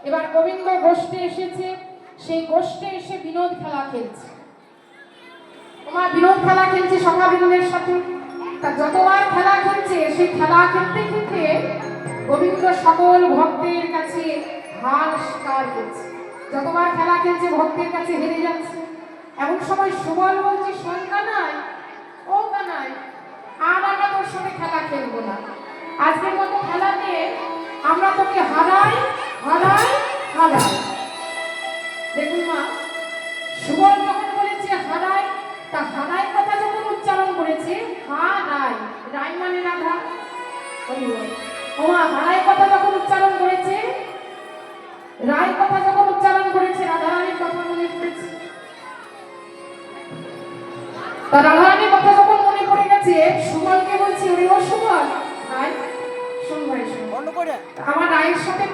এবার গোবিন্দ গোষ্ঠে এসেছে, সেই গোষ্ঠে এসে বিনোদ খেলা খেলছে। তোমার বিনোদ খেলা খেলছে সখা বিনোদের সাথে। তা যতবার খেলা খেলছে, সেই খেলা খেলতে খেলতে গোবিন্দ সকল ভক্তের কাছে হার স্বীকার করছে। যতবার খেলা খেলছে ভক্তের কাছে হেরে যাচ্ছে। এমন সময় সুবল বলছে, শোন কানাই, ও কানাই, আর আমরা তোর সাথে খেলা খেলবো না। আজকের মতো খেলা নিয়ে আমরা তোকে হারাই হারাই হারাই। দেখুন মা, সুবল যখন বলেছে হারাই, তা হারাই কথা যখন উচ্চারণ করেছে, হারাই, রাই মানে রাধা, ও মা, হারাই কথা যখন উচ্চারণ করেছে, রাই কথা যখন উচ্চারণ করেছে, রাধারানীর কথা মনে পড়েছে। তা রাধারানীর কথা যখন মনে পড়ে গেছে, সুবলকে বলছি, ওরে ও সুবল, রাই শোন ভাই, শোন, আমার রায়ের সাথে